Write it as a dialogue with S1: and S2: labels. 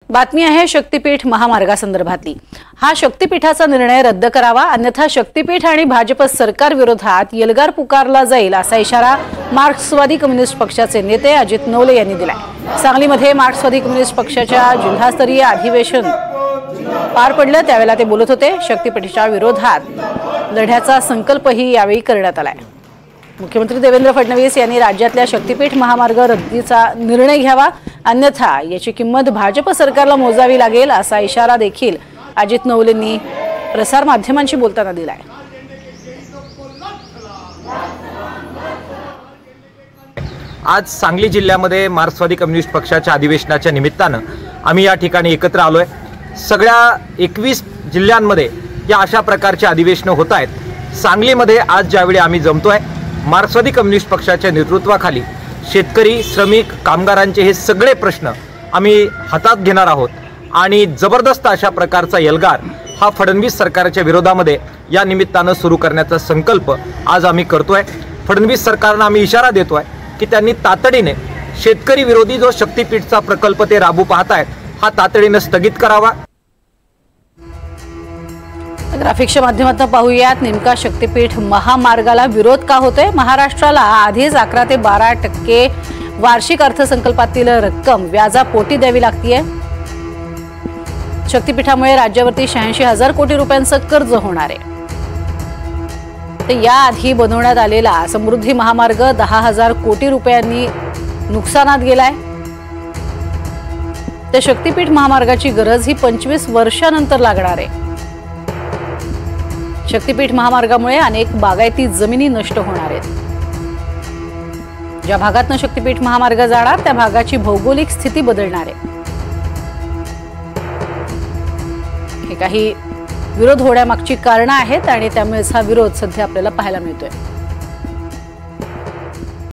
S1: बातमी आहे शक्तीपीठ महामार्गासंदर्भातली। हा शक्तीपीठाचा निर्णय रद्द करावा, अन्यथा शक्तीपीठ आणि भाजप सरकार विरोधात एल्गार पुकारला जाईल असा इशारा मार्क्सवादी कम्युनिस्ट पक्षाचे नेते अजित नवले यांनी दिलाय। सांगलीमध्ये मार्क्सवादी कम्युनिस्ट पक्षाच्या जिल्हास्तरीय अधिवेशन पार पडलं त्यावेळेला ते बोलत होते। शक्तीपीठाच्या विरोधात लढ्याचा संकल्पही यावेळी करण्यात आलाय। मुख्यमंत्री देवेंद्र फडणवीस यांनी राज्यातल्या शक्तीपीठ महामार्ग रद्दीचा निर्णय घ्यावा, अन्यथा याची किंमत भाजप सरकारला मोजावी लागेल असा इशारा देखील अजित नवलेंनी प्रसार माध्यमांशी बोलताना दिलाय।
S2: आज सांगली जिल्ह्यामध्ये मार्क्सवादी कम्युनिस्ट पक्षाच्या अधिवेशनाच्या निमित्तानं आम्ही या ठिकाणी एकत्र आलोय। सगळ्या 21 जिल्ह्यांमध्ये या अशा प्रकारचे अधिवेशनं होत आहेत। सांगलीमध्ये आज ज्यावेळी आम्ही जमतोय, मार्क्सवादी कम्युनिस्ट पक्षाच्या नेतृत्वाखाली शेतकरी, श्रमिक, कामगारांचे हे सगळे प्रश्न आम्ही हातात घेणार आहोत आणि जबरदस्त अशा प्रकारचा एल्गार हा फडणवीस सरकारच्या विरोधामध्ये या निमित्तानं सुरू करण्याचा संकल्प आज आम्ही करतोय। फडणवीस सरकारला आम्ही इशारा देतोय की त्यांनी तातडीने शेतकरी विरोधी जो शक्तीपीठचा प्रकल्प ते राबवू पाहतायत हा तातडीने स्थगित करावा।
S1: ग्राफिक्सच्या माध्यमातून पाहूयात नेमका शक्तीपीठ महामार्गाला विरोध का होतोय। महाराष्ट्राला आधीच 11 ते 12% वार्षिक अर्थसंकल्पातील रक्कम व्याजापोटी द्यावी लागतेय। शक्तीपीठामुळे राज्यावरती 86,000 कोटी रुपयांचं कर्ज होणार आहे। तर याआधी बनवण्यात आलेला समृद्धी महामार्ग 10,000 कोटी रुपयांनी नुकसानात गेलाय। त्या शक्तीपीठ महामार्गाची गरज ही 25 वर्षांनंतर लागणार आहे। शक्तीपीठ महामार्गामुळे अनेक बागायती जमिनी नष्ट होणार आहेत। ज्या भागातून शक्तीपीठ महामार्ग जाणार त्या भागाची भौगोलिक स्थिती बदलणार आहे। हे काही विरोध होण्यामागची कारणं आहेत आणि त्यामुळे हा विरोध सध्या आपल्याला पाहायला मिळतोय।